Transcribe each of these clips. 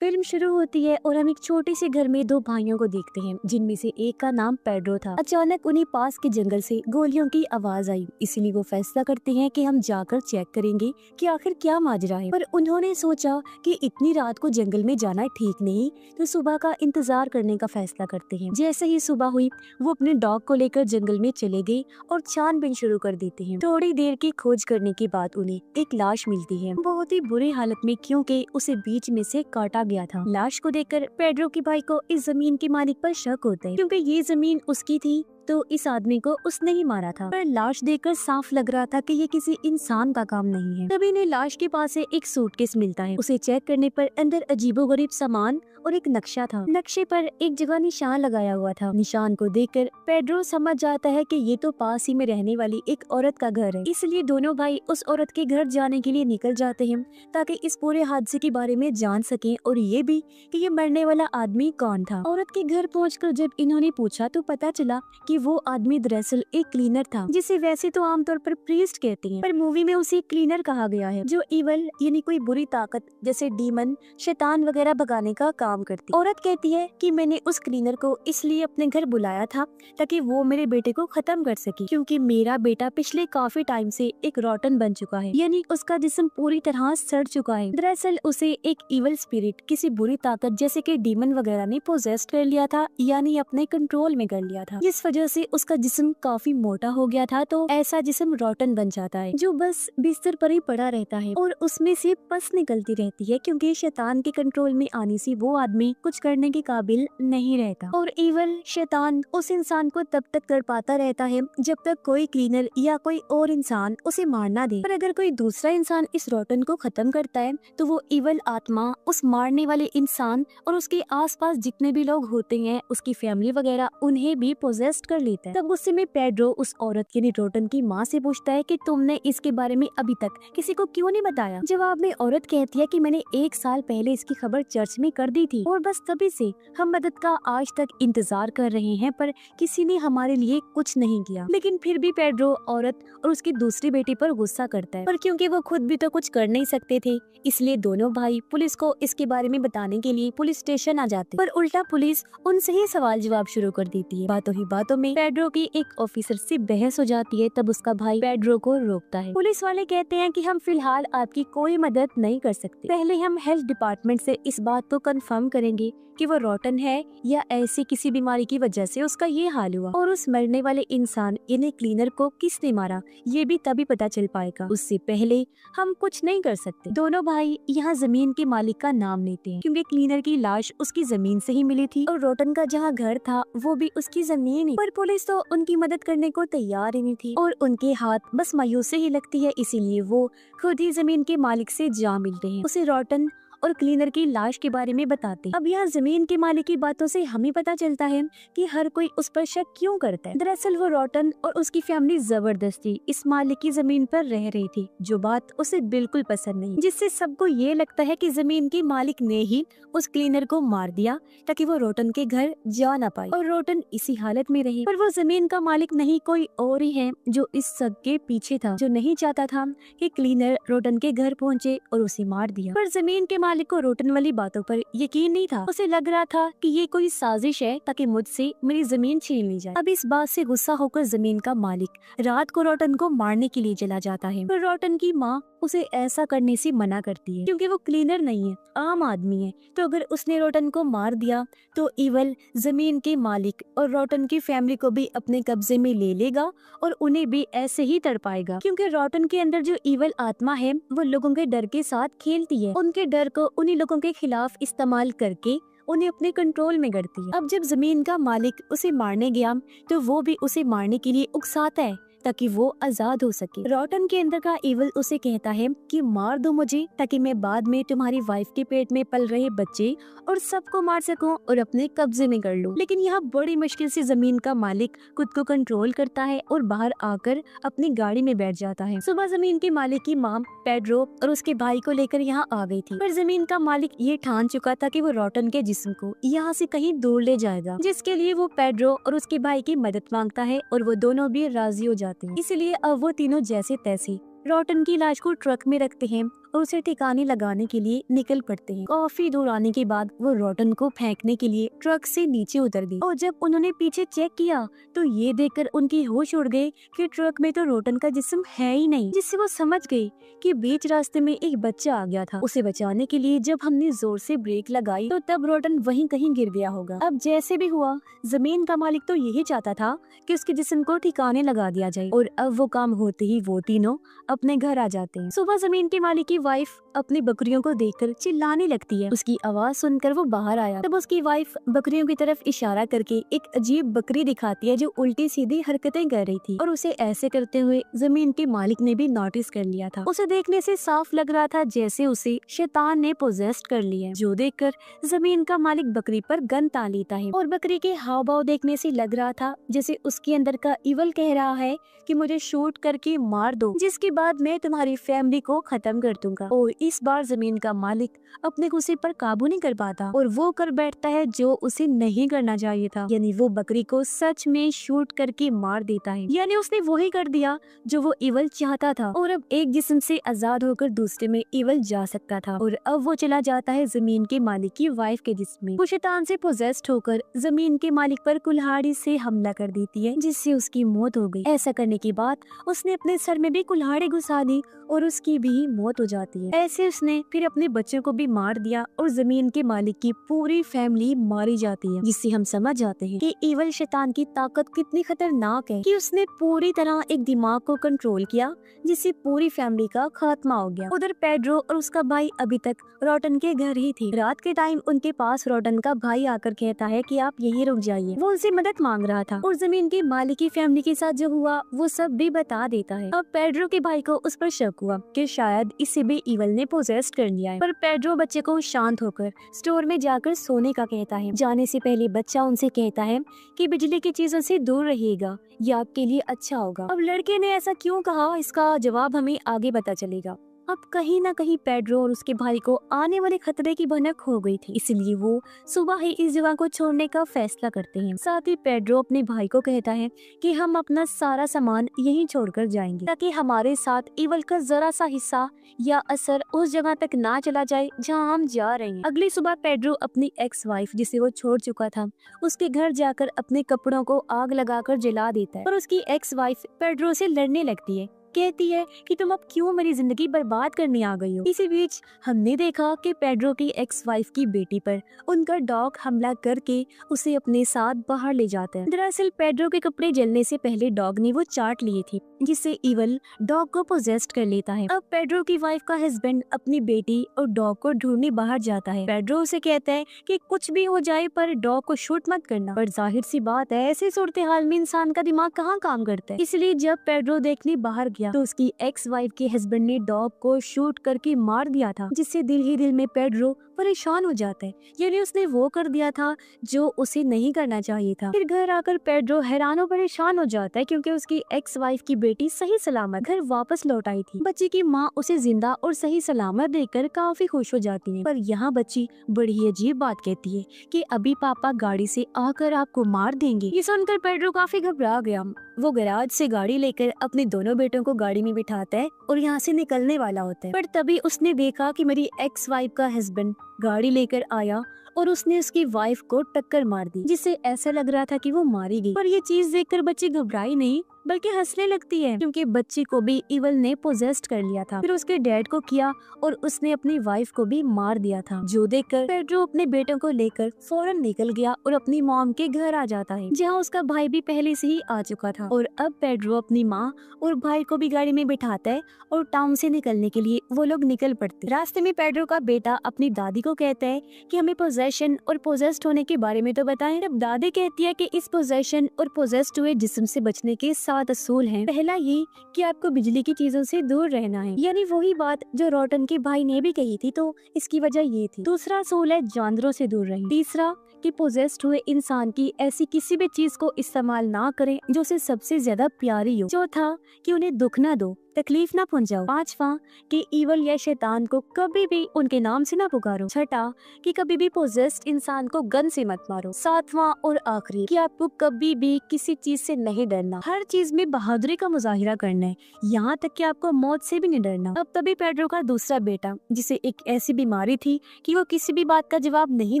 Film शुरू होती है और हम एक छोटे से घर में दो भाइयों को देखते हैं जिनमें से एक का नाम पेड्रो था। अचानक उन्हें पास के जंगल से गोलियों की आवाज आई, इसीलिए वो फैसला करते हैं कि हम जाकर चेक करेंगे कि आखिर क्या माजरा है। पर उन्होंने सोचा कि इतनी रात को जंगल में जाना ठीक नहीं, तो सुबह का इंतजार करने का फैसला करते हैं। जैसे ही सुबह हुई वो अपने डॉग को लेकर जंगल में चले गए और छानबीन शुरू कर देते हैं। थोड़ी देर की खोज करने के बाद उन्हें एक लाश मिलती है, बहुत ही बुरी हालत में, क्योंकि उसे बीच में से काटा गया था। लाश को देखकर पेड्रो के भाई को इस जमीन के मालिक पर शक होता है, क्योंकि ये जमीन उसकी थी, तो इस आदमी को उसने ही मारा था। पर लाश देखकर साफ लग रहा था कि ये किसी इंसान का काम नहीं है। तभी इन्हें लाश के पास से एक सूटकेस मिलता है। उसे चेक करने पर अंदर अजीबोगरीब सामान और एक नक्शा था। नक्शे पर एक जगह निशान लगाया हुआ था। निशान को देखकर पेड्रो समझ जाता है कि ये तो पास ही में रहने वाली एक औरत का घर है। इसलिए दोनों भाई उस औरत के घर जाने के लिए निकल जाते हैं, ताकि इस पूरे हादसे के बारे में जान सकें और ये भी कि ये मरने वाला आदमी कौन था। औरत के घर पहुंचकर जब इन्होंने पूछा तो पता चला कि वो आदमी दरअसल एक क्लीनर था, जिसे वैसे तो आमतौर पर प्रीस्ट कहते हैं, पर मूवी में उसे क्लीनर कहा गया है, जो इवल यानी कोई बुरी ताकत जैसे डीमन, शैतान वगैरह भगाने का काम करती। औरत कहती है कि मैंने उस क्लीनर को इसलिए अपने घर बुलाया था ताकि वो मेरे बेटे को खत्म कर सके, क्योंकि मेरा बेटा पिछले काफी टाइम से एक रॉटन बन चुका है, यानी उसका जिस्म पूरी तरह सड़ चुका है। दरअसल उसे एक इवल स्पिरिट, किसी बुरी ताकत जैसे कि डीमन वगैरह ने पोजेस्ट कर लिया था, यानी अपने कंट्रोल में कर लिया था, जिस वजह से उसका जिस्म काफी मोटा हो गया था। तो ऐसा जिस्म रॉटन बन जाता है, जो बस बिस्तर पर ही पड़ा रहता है और उसमें से पस निकलती रहती है, क्योंकि शैतान के कंट्रोल में आने से वो आदमी कुछ करने के काबिल नहीं रहता। और इवल शैतान उस इंसान को तब तक तड़पाता रहता है जब तक कोई क्लीनर या कोई और इंसान उसे मार ना दे। पर अगर कोई दूसरा इंसान इस रॉटन को खत्म करता है तो वो इवल आत्मा उस मारने वाले इंसान और उसके आसपास जितने भी लोग होते हैं, उसकी फैमिली वगैरह, उन्हें भी पोजेस्ट कर लेता है। तब गुस्से में पेड्रो उस औरत यानी रॉटन की माँ से पूछता है कि तुमने इसके बारे में अभी तक किसी को क्यों नहीं बताया। जवाब में औरत कहती है कि मैंने 1 साल पहले इसकी खबर चर्च में कर दी थी और बस तभी से हम मदद का आज तक इंतजार कर रहे हैं, पर किसी ने हमारे लिए कुछ नहीं किया। लेकिन फिर भी पेड्रो औरत और उसकी दूसरी बेटी पर गुस्सा करता है, पर क्योंकि वो खुद भी तो कुछ कर नहीं सकते थे, इसलिए दोनों भाई पुलिस को इसके बारे में बताने के लिए पुलिस स्टेशन आ जाते। पर उल्टा पुलिस उनसे ही सवाल जवाब शुरू कर देती है। बातों ही बातों में पेड्रो की एक ऑफिसर से बहस हो जाती है। तब उसका भाई पेड्रो को रोकता है। पुलिस वाले कहते हैं कि हम फिलहाल आपकी कोई मदद नहीं कर सकते, पहले हम हेल्थ डिपार्टमेंट से इस बात को कंफर्म करेंगे कि वो रॉटन है या ऐसी किसी बीमारी की वजह से उसका ये हाल हुआ, और उस मरने वाले इंसान यानी क्लीनर को किसने मारा ये भी तभी पता चल पाएगा। उससे पहले हम कुछ नहीं कर सकते। दोनों भाई यहाँ जमीन के मालिक का नाम लेते हैं, क्योंकि क्लीनर की लाश उसकी जमीन से ही मिली थी और रॉटन का जहाँ घर था वो भी उसकी जमीन ही। पर पुलिस तो उनकी मदद करने को तैयार ही नहीं थी और उनके हाथ बस मायूसी ही लगती है, इसीलिए वो खुद ही जमीन के मालिक से जा मिलते हैं, उसे रॉटन और क्लीनर की लाश के बारे में बताते हैं। अब यहाँ जमीन के मालिक की बातों से हमें पता चलता है कि हर कोई उस पर शक क्यों करता है। दरअसल वो रॉटन और उसकी फैमिली जबरदस्ती इस मालिक की जमीन पर रह रही थी, जो बात उसे बिल्कुल पसंद नहीं, जिससे सबको ये लगता है कि जमीन के मालिक ने ही उस क्लीनर को मार दिया ताकि वो रॉटन के घर जा ना पाए और रॉटन इसी हालत में रहे। पर वो जमीन का मालिक नहीं, कोई और ही है जो इस सब के पीछे था, जो नहीं चाहता था कि क्लीनर रॉटन के घर पहुँचे और उसे मार दिया। पर जमीन के मालिक को रॉटन वाली बातों पर यकीन नहीं था। उसे लग रहा था कि ये कोई साजिश है ताकि मुझसे मेरी जमीन छीन ली जाए। अब इस बात से गुस्सा होकर जमीन का मालिक रात को रॉटन को मारने के लिए चला जाता है, पर रॉटन की माँ उसे ऐसा करने से मना करती है, क्योंकि वो क्लीनर नहीं है, आम आदमी है। तो अगर उसने रॉटन को मार दिया तो इवल जमीन के मालिक और रॉटन की फैमिली को भी अपने कब्जे में ले लेगा और उन्हें भी ऐसे ही तड़पाएगा, क्योंकि रॉटन के अंदर जो इवल आत्मा है वो लोगों के डर के साथ खेलती है, उनके डर को उन्हीं लोगों के खिलाफ इस्तेमाल करके उन्हें अपने कंट्रोल में करती है। अब जब जमीन का मालिक उसे मारने गया तो वो भी उसे मारने के लिए उकसाता है ताकि वो आजाद हो सके। रॉटन के अंदर का इवल उसे कहता है कि मार दो मुझे ताकि मैं बाद में तुम्हारी वाइफ के पेट में पल रहे बच्चे और सबको मार सकूं और अपने कब्जे में कर लूं। लेकिन यहाँ बड़ी मुश्किल से जमीन का मालिक खुद को कंट्रोल करता है और बाहर आकर अपनी गाड़ी में बैठ जाता है। सुबह जमीन के मालिक की माँ पेड्रो और उसके भाई को लेकर यहाँ आ गई थी, पर जमीन का मालिक ये ठान चुका था कि वो रॉटन के जिस्म को यहाँ से कहीं दूर ले जाएगा, जिसके लिए वो पेड्रो और उसके भाई की मदद मांगता है और वो दोनों भी राजी हो जाते हैं। इसलिए अब वो तीनों जैसे तैसे रॉटन की लाश को ट्रक में रखते हैं और उसे ठिकाने लगाने के लिए निकल पड़ते हैं। काफी दूर आने के बाद वो रोटन को फेंकने के लिए ट्रक से नीचे उतर गई और जब उन्होंने पीछे चेक किया तो ये देखकर उनकी होश उड़ गई कि ट्रक में तो रोटन का जिस्म है ही नहीं, जिससे वो समझ गई कि बीच रास्ते में एक बच्चा आ गया था। उसे बचाने के लिए जब हमने जोर से ब्रेक लगाई तो तब रोटन वहीं कहीं गिर गया होगा। अब जैसे भी हुआ, जमीन का मालिक तो यही चाहता था कि उसके जिस्म को ठिकाने लगा दिया जाए और अब वो काम होते ही वो तीनों अपने घर आ जाते हैं। सुबह जमीन के मालिक की वाइफ अपनी बकरियों को देखकर चिल्लाने लगती है। उसकी आवाज सुनकर वो बाहर आया। तब उसकी वाइफ बकरियों की तरफ इशारा करके एक अजीब बकरी दिखाती है जो उल्टी सीधी हरकतें कर रही थी और उसे ऐसे करते हुए जमीन के मालिक ने भी नोटिस कर लिया था। उसे देखने से साफ लग रहा था जैसे उसे शैतान ने पोजेस्ट कर लिया है, जो देखकर जमीन का मालिक बकरी पर गन तान लेता है और बकरी के हाव भाव देखने से लग रहा था जैसे उसके अंदर का इवल कह रहा है कि मुझे शूट करके मार दो, जिसके बाद मैं तुम्हारी फैमिली को खत्म कर दूंगा। और इस बार जमीन का मालिक अपने गुस्से पर काबू नहीं कर पाता और वो कर बैठता है जो उसे नहीं करना चाहिए था, यानी वो बकरी को सच में शूट करके मार देता है। यानी उसने वही कर दिया जो वो इवल चाहता था और अब एक जिस्म से आजाद होकर दूसरे में इवल जा सकता था। और अब वो चला जाता है जमीन के मालिक की वाइफ के जिस्म में। वो शैतान से पोजेस्ड होकर जमीन के मालिक पर कुल्हाड़ी से हमला कर देती है, जिससे उसकी मौत हो गई। ऐसा करने के बाद उसने अपने सर में भी कुल्हाड़ी घुसा दी और उसकी भी मौत हो जाती है। ऐसे उसने फिर अपने बच्चों को भी मार दिया और जमीन के मालिक की पूरी फैमिली मारी जाती है, जिससे हम समझ जाते हैं कि इवल शैतान की ताकत कितनी खतरनाक है कि उसने पूरी तरह एक दिमाग को कंट्रोल किया, जिससे पूरी फैमिली का खात्मा हो गया। उधर पेड्रो और उसका भाई अभी तक रोटन के घर ही थे। रात के टाइम उनके पास रोटन का भाई आकर कहता है कि आप यहीं रुक जाइए। वो उनसे मदद मांग रहा था और जमीन के मालिक की फैमिली के साथ जो हुआ वो सब भी बता देता है। अब पेड्रो के भाई को उस पर शक हुआ कि शायद इसे भी इवल ने पोजेस्ट कर लिया है, पर पेड्रो बच्चे को शांत होकर स्टोर में जाकर सोने का कहता है। जाने से पहले बच्चा उनसे कहता है कि बिजली की चीजों से दूर रहिएगा, ये आपके लिए अच्छा होगा। अब लड़के ने ऐसा क्यों कहा, इसका जवाब हमें आगे पता चलेगा। अब कहीं न कहीं पेड्रो और उसके भाई को आने वाले खतरे की भनक हो गई थी, इसलिए वो सुबह ही इस जगह को छोड़ने का फैसला करते हैं। साथ ही पेड्रो अपने भाई को कहता है कि हम अपना सारा सामान यहीं छोड़कर जाएंगे, ताकि हमारे साथ इवल का जरा सा हिस्सा या असर उस जगह तक ना चला जाए जहाँ हम जा रहे हैं। अगली सुबह पेड्रो अपनी एक्स वाइफ, जिसे वो छोड़ चुका था, उसके घर जाकर अपने कपड़ों को आग लगाकर जला देता है। और उसकी एक्स वाइफ पेड्रो से लड़ने लगती है, कहती है कि तुम अब क्यों मेरी जिंदगी बर्बाद करने आ गई हो। इसी बीच हमने देखा कि पेड्रो की एक्स वाइफ की बेटी पर उनका डॉग हमला करके उसे अपने साथ बाहर ले जाता है। दरअसल पेड्रो के कपड़े जलने से पहले डॉग ने वो चाट लिए थी, जिससे इवल डॉग को पोजेस्ट कर लेता है। अब पेड्रो की वाइफ का हस्बैंड अपनी बेटी और डॉग को ढूंढने बाहर जाता है। पेड्रो उसे कहता है कि कुछ भी हो जाए पर डॉग को शूट मत करना, पर जाहिर सी बात है ऐसी सूरत हाल में इंसान का दिमाग कहाँ काम करता है। इसलिए जब पेड्रो देखने बाहर गया तो उसकी एक्स वाइफ के हस्बैंड ने डॉग को शूट करके मार दिया था, जिससे दिल ही दिल में पेड्रो परेशान हो जाता है। यानी उसने वो कर दिया था जो उसे नहीं करना चाहिए था। फिर घर आकर पेड्रो हैरान और परेशान हो जाता है क्योंकि उसकी एक्स वाइफ की बेटी सही सलामत घर वापस लौट आई थी। बच्ची की माँ उसे जिंदा और सही सलामत देखकर काफी खुश हो जाती है, पर यहाँ बच्ची बड़ी अजीब बात कहती है कि अभी पापा गाड़ी से आकर आपको मार देंगे। ये सुनकर पेड्रो काफी घबरा गया। वो गैराज से गाड़ी लेकर अपने दोनों बेटों को गाड़ी में बिठाता है और यहाँ से निकलने वाला होता है, पर तभी उसने देखा कि मेरी एक्स वाइफ का हस्बैंड गाड़ी लेकर आया और उसने उसकी वाइफ को टक्कर मार दी, जिससे ऐसा लग रहा था कि वो मारी गई। पर ये चीज देखकर बच्ची घबराई नहीं बल्कि हंसने लगती है, क्योंकि बच्ची को भी इवल ने पोजेस्ट कर लिया था। फिर उसके डैड को किया और उसने अपनी वाइफ को भी मार दिया था, जो देखकर पेड्रो अपने बेटों को लेकर फौरन निकल गया और अपनी मॉम के घर आ जाता है, जहाँ उसका भाई भी पहले से ही आ चुका था। और अब पेड्रो अपनी माँ और भाई को भी गाड़ी में बिठाता है और टाउन से निकलने के लिए वो लोग निकल पड़ते। रास्ते में पेड्रो का बेटा अपनी दादी को कहता है कि हमें पोजेशन और पोजेस्ट होने के बारे में तो बताएं। तब दादी कहती है कि इस पोजेशन और पोजेस्ट हुए जिस्म से बचने के 7 असूल हैं। पहला ये कि आपको बिजली की चीजों से दूर रहना है, यानी वही बात जो रोटन के भाई ने भी कही थी, तो इसकी वजह ये थी। दूसरा असूल है जानवरों से दूर रहें। तीसरा कि पोजेस्ट हुए इंसान की ऐसी किसी भी चीज को इस्तेमाल ना करें जो उसे सबसे ज्यादा प्यारी हो। चौथा कि उन्हें दुख ना दो। तकलीफ ना पहुंचाओ। 5वां कि ईवल या शैतान को कभी भी उनके नाम से ना पुकारो। 6ठा कि कभी भी पोजेस्ड इंसान को गन से मत मारो। 7वां और आखिरी कि आपको कभी भी किसी चीज से नहीं डरना, हर चीज में बहादुरी का मुजाहिरा करना है, यहाँ तक कि आपको मौत से भी नहीं डरना। अब तभी पेड्रो का दूसरा बेटा, जिसे एक ऐसी बीमारी थी कि वो किसी भी बात का जवाब नहीं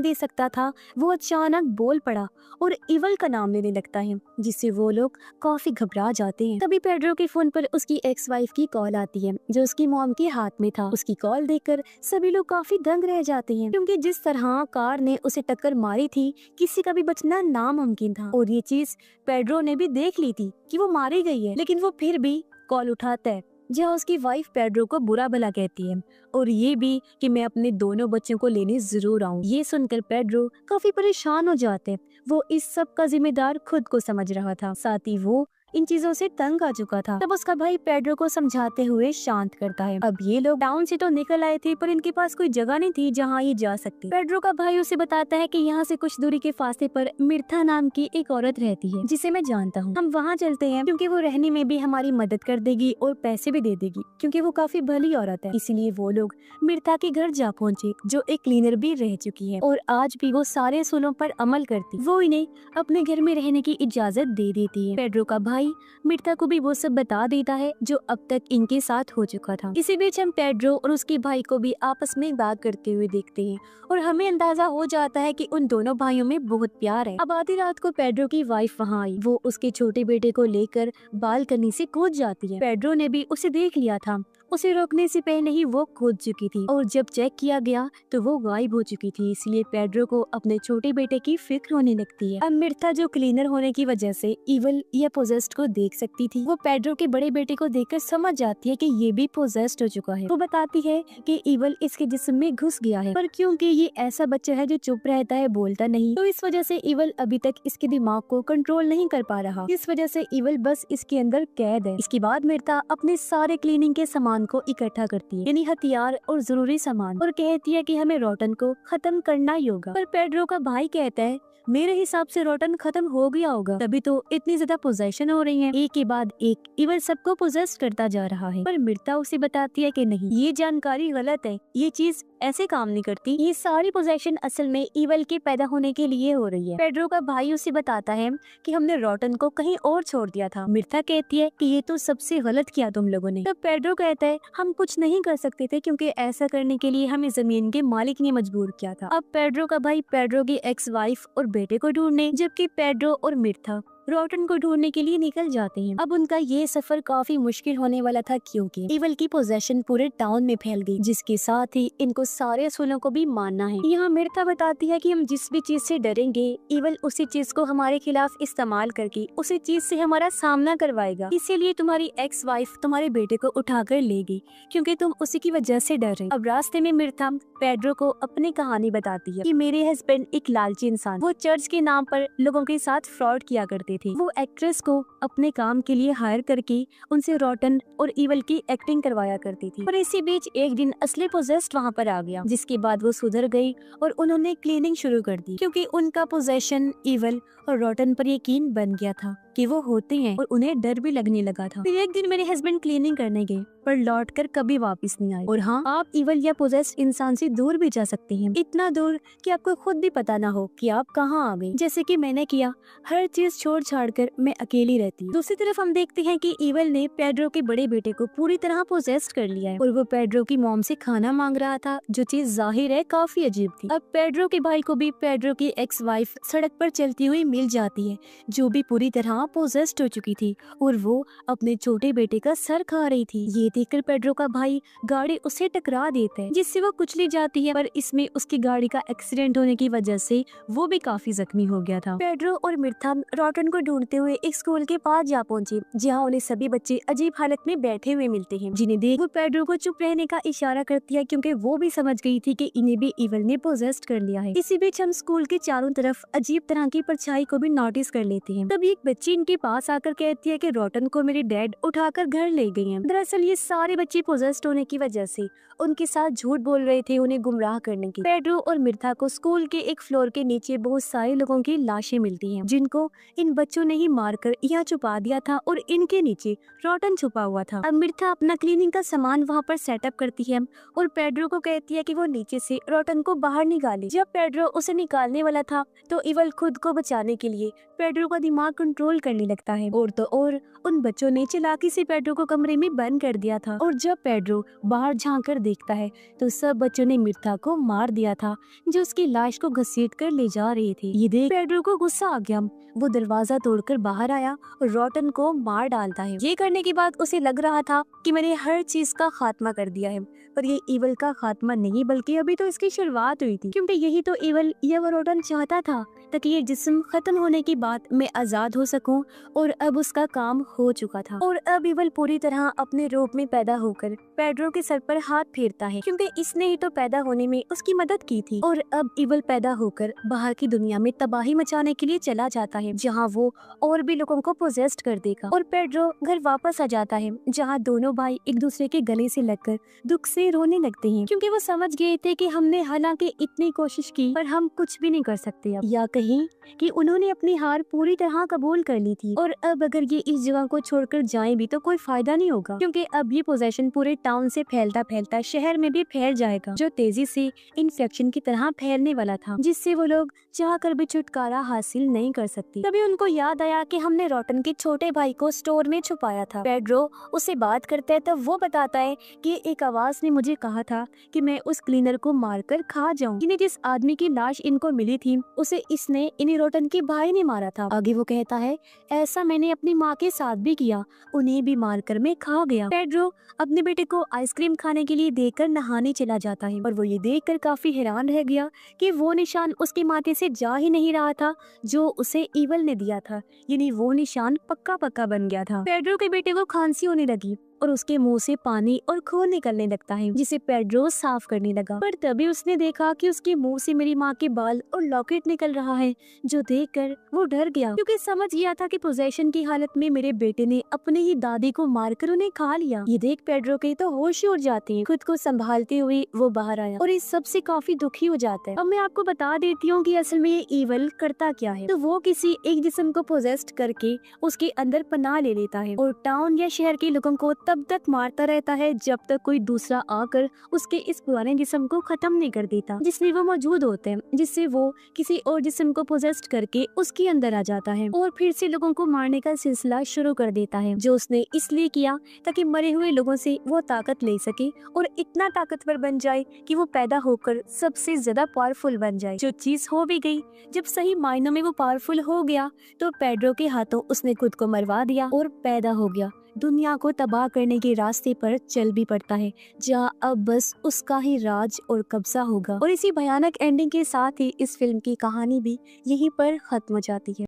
दे सकता था, वो अचानक बोल पड़ा और ईवल का नाम लेने लगता है, जिससे वो लोग काफी घबरा जाते हैं। तभी पेड्रो के फोन पर उसकी एक्स वाइफ की कॉल आती है, जो उसकी मॉम के हाथ में था। उसकी कॉल देखकर सभी लोग काफी दंग रह जाते हैं, क्योंकि जिस तरह कार ने उसे टक्कर मारी थी, किसी का भी बचना नामुमकिन था। और ये चीज पेड्रो ने भी देख ली थी कि वो मारी गई है, लेकिन वो फिर भी कॉल उठाता है, जहाँ उसकी वाइफ पेड्रो को बुरा भला कहती है और ये भी कि मैं अपने दोनों बच्चों को लेने जरूर आऊँ। ये सुनकर पेड्रो काफी परेशान हो जाते हैं। वो इस सब का जिम्मेदार खुद को समझ रहा था, साथ ही वो इन चीजों से तंग आ चुका था। तब उसका भाई पेड्रो को समझाते हुए शांत करता है। अब ये लोग टाउन से तो निकल आए थे, पर इनके पास कोई जगह नहीं थी जहाँ ये जा सकते। पेड्रो का भाई उसे बताता है कि यहाँ से कुछ दूरी के फासले पर मिर्था नाम की एक औरत रहती है, जिसे मैं जानता हूँ। हम वहाँ चलते हैं, क्योंकि वो रहने में भी हमारी मदद कर देगी और पैसे भी दे देगी, क्योंकि वो काफी भली औरत है। इसीलिए वो लोग मिर्था के घर जा पहुँचे, जो एक क्लीनर भी रह चुकी है और आज भी वो सारे असूलों पर अमल करती। वो इन्हें अपने घर में रहने की इजाजत दे देती है। पेड्रो का भाई मिर्था को भी वो सब बता देता है जो अब तक इनके साथ हो चुका था। इसी बीच हम पेड्रो और उसके भाई को भी आपस में बात करते हुए देखते हैं और हमें अंदाजा हो जाता है कि उन दोनों भाइयों में बहुत प्यार है। अब आधी रात को पेड्रो की वाइफ वहाँ आई। वो उसके छोटे बेटे को लेकर बालकनी से कूद जाती है। पेड्रो ने भी उसे देख लिया था, उसे रोकने से पहले ही वो कूद चुकी थी और जब चेक किया गया तो वो गायब हो चुकी थी। इसलिए पेड्रो को अपने छोटे बेटे की फिक्र होने लगती है। अब मिर्था, जो क्लीनर होने की वजह से ईवल या पोजेस्ड को देख सकती थी, वो पेड्रो के बड़े बेटे को देखकर समझ जाती है कि ये भी पोजेस्ड हो चुका है। वो बताती है कि ईवल इसके जिस्म में घुस गया है, पर क्योंकि ये ऐसा बच्चा है जो चुप रहता है, बोलता नहीं, तो इस वजह से ईवल अभी तक इसके दिमाग को कंट्रोल नहीं कर पा रहा। इस वजह से ईवल बस इसके अंदर कैद है। इसके बाद मिर्था अपने सारे क्लीनिंग के सामान को इकट्ठा करती है, यानी हथियार और जरूरी सामान, और कहती है कि हमें रोटन को खत्म करना ही होगा। पर पेड्रो का भाई कहता है मेरे हिसाब से रोटन खत्म हो गया होगा, तभी तो इतनी ज्यादा पोजेशन हो रही है। एक के बाद एक ईवल सबको पोजेस करता जा रहा है। पर मिर्था उसे बताती है कि नहीं, ये जानकारी गलत है, ये चीज ऐसे काम नहीं करती। ये सारी पोजेशन असल में ईवल के पैदा होने के लिए हो रही है। पेड्रो का भाई उसे बताता है कि हमने रोटन को कहीं और छोड़ दिया था। मिर्था कहती है कि ये तो सबसे गलत किया तुम लोगों ने। तब पेड्रो कहता है हम कुछ नहीं कर सकते थे, क्योंकि ऐसा करने के लिए हमें जमीन के मालिक ने मजबूर किया था। अब पेड्रो का भाई पेड्रो की एक्स वाइफ और बेटे को ढूंढने, जबकि पेड्रो और मिर्था रोटन को ढूंढने के लिए निकल जाते हैं। अब उनका ये सफर काफी मुश्किल होने वाला था, क्योंकि ईवल की पोजेशन पूरे टाउन में फैल गई, जिसके साथ ही इनको सारे असूलों को भी मानना है। यहाँ मिर्था बताती है कि हम जिस भी चीज से डरेंगे, ईवल उसी चीज को हमारे खिलाफ इस्तेमाल करके उसी चीज से हमारा सामना करवाएगा। इसीलिए तुम्हारी एक्स वाइफ तुम्हारे बेटे को उठाकर लेगी, क्योंकि तुम उसी की वजह से डर रहे। अब रास्ते में मिर्था पेड्रो को अपनी कहानी बताती है कि मेरे हस्बैंड एक लालची इंसान, वो चर्च के नाम पर लोगों के साथ फ्रॉड किया करते थे। वो एक्ट्रेस को अपने काम के लिए हायर करके उनसे रोटन और ईवल की एक्टिंग करवाया करती थी। पर इसी बीच एक दिन असली पोजेस्ड वहाँ पर आ गया, जिसके बाद वो सुधर गई और उन्होंने क्लीनिंग शुरू कर दी, क्योंकि उनका पोजेशन ईवल और रोटन पर यकीन बन गया था कि वो होते हैं, और उन्हें डर भी लगने लगा था। फिर एक दिन मेरे हस्बैंड क्लीनिंग करने गए, पर लौटकर कभी वापस नहीं आए। और हाँ, आप ईवल या पोजेस्ड इंसान से दूर भी जा सकते हैं, इतना दूर कि आपको खुद भी पता ना हो कि आप कहाँ आ गए, जैसे कि मैंने किया। हर चीज छोड़ छाड़ कर मैं अकेली रहती हूँ। दूसरी तरफ हम देखते हैं कि ईवल ने पेड्रो के बड़े बेटे को पूरी तरह पोजेस्ड कर लिया है, और वो पेड्रो की मॉम से खाना मांग रहा था, जो चीज जाहिर है काफी अजीब थी। अब पेड्रो के भाई को भी पेड्रो की एक्स वाइफ सड़क पर चलती हुई मिल जाती है, जो भी पूरी तरह पोजेस्ड हो चुकी थी, और वो अपने छोटे बेटे का सर खा रही थी। ये देखकर पेड्रो का भाई गाड़ी उसे टकरा देता है, जिससे वो कुचली जाती है, पर इसमें उसकी गाड़ी का एक्सीडेंट होने की वजह से वो भी काफी जख्मी हो गया था। पेड्रो और मिर्था रोटन को ढूंढते हुए एक स्कूल के पास जा पहुंचे, जहाँ उन्हें सभी बच्चे अजीब हालत में बैठे हुए मिलते हैं, जिन्हें देख वो पेड्रो को चुप रहने का इशारा करती है, क्योंकि वो भी समझ गई थी कि इन्हें भी ईवल ने पोजेस्ड कर लिया है। इसी बीच हम स्कूल के चारों तरफ अजीब तरह की परछाई को भी नोटिस कर लेते हैं। तब एक बच्ची इनके पास आकर कहती है कि रोटन को मेरे डैड उठाकर घर ले गए हैं। दरअसल ये सारे बच्चे पोजेस्ड होने की वजह से उनके साथ झूठ बोल रहे थे उन्हें गुमराह करने की। पेड्रो और मिर्था को स्कूल के एक फ्लोर के नीचे बहुत सारे लोगों की लाशें मिलती हैं जिनको इन बच्चों ने ही मारकर यहाँ छुपा दिया था और इनके नीचे रोटन छुपा हुआ था। अब मिर्था अपना क्लीनिंग का सामान वहाँ पर सेटअप करती है और पेड्रो को कहती है कि वो नीचे से रोटन को बाहर निकाले। जब पेड्रो उसे निकालने वाला था तो इवल खुद को बचाने के लिए पेड्रो का दिमाग कंट्रोल करने लगता है और तो और उन बच्चों ने चालाकी से पेड्रो को कमरे में बंद कर दिया था। और जब पेड्रो बाहर झांक कर देखता है तो सब बच्चों ने मिर्था को मार दिया था जो उसकी लाश को घसीट कर ले जा रहे थे। ये देख पेड्रो को गुस्सा आ गया। वो दरवाजा तोड़कर बाहर आया और रोटन को मार डालता है। ये करने के बाद उसे लग रहा था कि मैंने हर चीज का खात्मा कर दिया है, पर ये इवल का खात्मा नहीं बल्कि अभी तो इसकी शुरुआत हुई थी, क्योंकि यही तो इवल या वो रोटन चाहता था ताकि ये जिस्म खत्म होने के बाद मैं आजाद हो सकूं। और अब उसका काम हो चुका था और अब इवल पूरी तरह अपने रूप में पैदा होकर पेड्रो के सर पर हाथ फेरता है, क्योंकि इसने ही तो पैदा होने में उसकी मदद की थी। और अब इवल पैदा होकर बाहर की दुनिया में तबाही मचाने के लिए चला जाता है, जहाँ वो और भी लोगों को पोजेस्ट कर देगा। और पेड्रो घर वापस आ जाता है, जहाँ दोनों भाई एक दूसरे के गले से लगकर दुख से रोने लगते हैं, क्योंकि वो समझ गए थे कि हमने हालांकि इतनी कोशिश की पर हम कुछ भी नहीं कर सकते अब, या कहीं कि उन्होंने अपनी हार पूरी तरह कबूल कर ली थी। और अब अगर ये इस जगह को छोड़कर जाएं भी तो कोई फायदा नहीं होगा, क्योंकि अब ये पोजेशन पूरे टाउन से फैलता फैलता शहर में भी फैल जाएगा, जो तेजी से इन्फेक्शन की तरह फैलने वाला था, जिससे वो लोग चाह कर भी छुटकारा हासिल नहीं कर सकती। तभी उनको याद आया कि हमने रोटन के छोटे भाई को स्टोर में छुपाया था। पेड्रो उसे बात करता है तब वो बताता है कि एक आवाज ने मुझे कहा था कि मैं उस क्लीनर को मारकर खा जाऊं, जिन्हें जिस आदमी की लाश इनको मिली थी उसे इसने इन्हीं रोटन के भाई ने मारा था। आगे वो कहता है ऐसा मैंने अपनी माँ के साथ भी किया, उन्हें भी मारकर मैं खा गया। पेड्रो अपने बेटे को आइसक्रीम खाने के लिए देकर नहाने चला जाता है और वो ये देखकर काफी हैरान रह गया कि वो निशान उसके माथे से जा ही नहीं रहा था जो उसे इवल ने दिया था, यानी वो निशान पक्का पक्का बन गया था। पेड्रो के बेटे को खांसी होने लगी और उसके मुंह से पानी और खून निकलने लगता है, जिसे पेड्रो साफ करने लगा। पर तभी उसने देखा कि उसके मुंह से मेरी माँ के बाल और लॉकेट निकल रहा है, जो देखकर वो डर गया, क्योंकि समझ गया था कि पोजेशन की हालत में मेरे बेटे ने अपनी ही दादी को मारकर उन्हें खा लिया। ये देख पेड्रो के तो होश ही उड़ जाते हैं। खुद को संभालते हुए वो बाहर आया और इस सब से काफी दुखी हो जाता है। अब मैं आपको बता देती हूँ कि असल में ये इवल करता क्या है। तो वो किसी एक जिस्म को पोजेस्ट करके उसके अंदर पनाह ले लेता है और टाउन या शहर के लोगों को तब तक मारता रहता है जब तक कोई दूसरा आकर उसके इस पुराने जिस्म को खत्म नहीं कर देता जिसमें वो मौजूद होते हैं, जिससे वो किसी और जिस्म को पोजेस्ट करके उसके अंदर आ जाता है और फिर से लोगों को मारने का सिलसिला शुरू कर देता है, जो उसने इसलिए किया ताकि मरे हुए लोगों से वो ताकत ले सके और इतना ताकतवर बन जाए कि वो पैदा होकर सबसे ज्यादा पावरफुल बन जाए। जो चीज हो भी गई, जब सही मायनों में वो पावरफुल हो गया तो पेड्रो के हाथों उसने खुद को मरवा दिया और पैदा हो गया। दुनिया को तबाह करने के रास्ते पर चल भी पड़ता है, जहाँ अब बस उसका ही राज और कब्जा होगा। और इसी भयानक एंडिंग के साथ ही इस फिल्म की कहानी भी यहीं पर खत्म हो जाती है।